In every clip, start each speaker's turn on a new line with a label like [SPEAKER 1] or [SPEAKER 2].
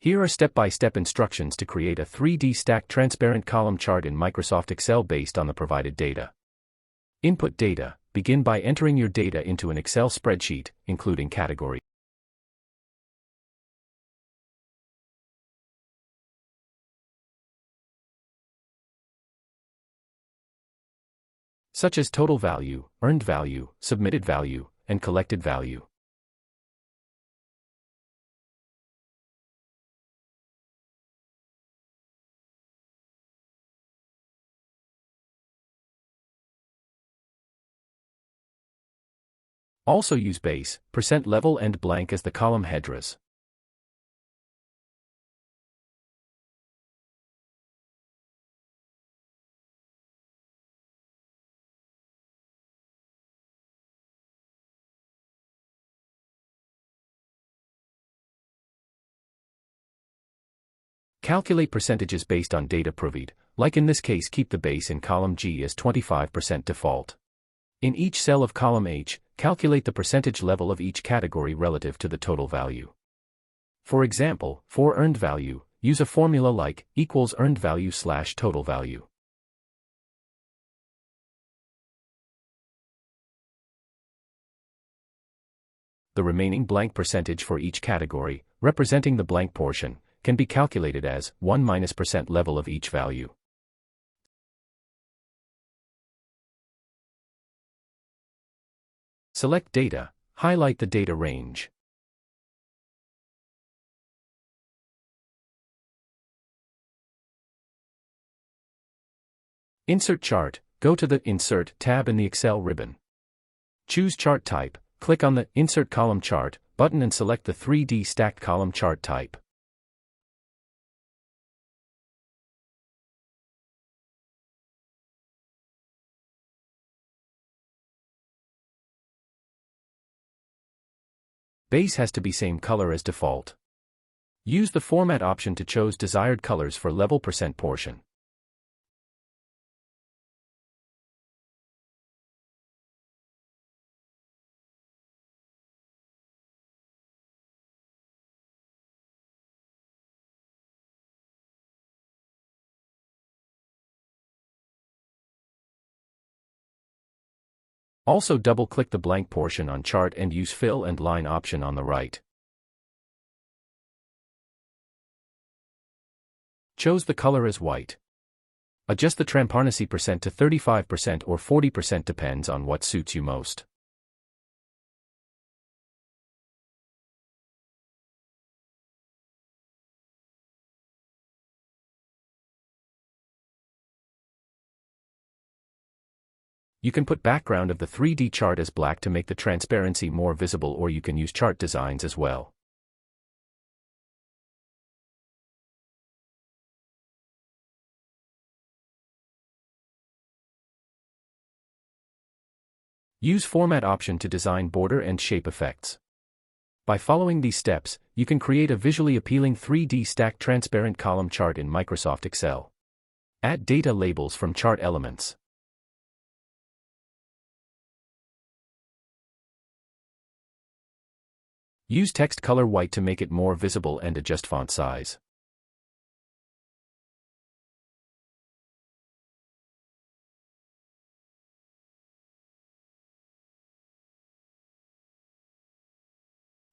[SPEAKER 1] Here are step-by-step instructions to create a 3D stacked transparent column chart in Microsoft Excel based on the provided data. Input data. Begin by entering your data into an Excel spreadsheet, including categories such as total value, earned value, submitted value, and collected value. Also use base, percent level and blank as the column headers. Calculate percentages based on data provided, like in this case keep the base in column G as 25% default. In each cell of column H, calculate the percentage level of each category relative to the total value. For example, for earned value, use a formula like equals earned value slash total value. The remaining blank percentage for each category, representing the blank portion, can be calculated as 1 minus percent level of each value. Select Data, highlight the data range. Insert Chart, go to the Insert tab in the Excel ribbon. Choose Chart Type, click on the Insert Column Chart button and select the 3D Stacked Column Chart type. Base has to be same color as default. Use the Format option to choose desired colors for level percent portion. Also double-click the blank portion on chart and use Fill and Line option on the right. Choose the color as white. Adjust the transparency percent to 35% or 40% depends on what suits you most. You can put background of the 3D chart as black to make the transparency more visible, or you can use chart designs as well. Use Format option to design border and shape effects. By following these steps, you can create a visually appealing 3D stacked transparent column chart in Microsoft Excel. Add data labels from chart elements. Use text color white to make it more visible and adjust font size.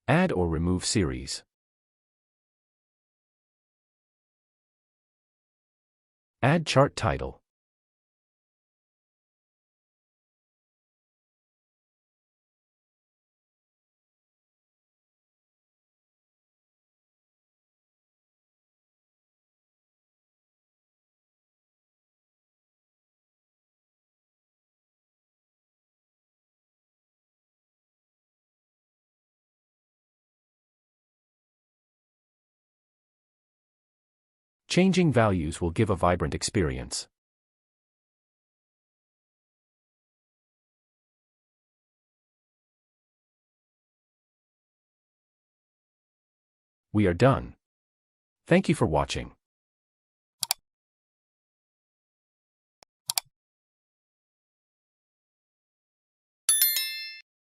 [SPEAKER 1] Add or remove series. Add chart title. Changing values will give a vibrant experience. We are done. Thank you for watching.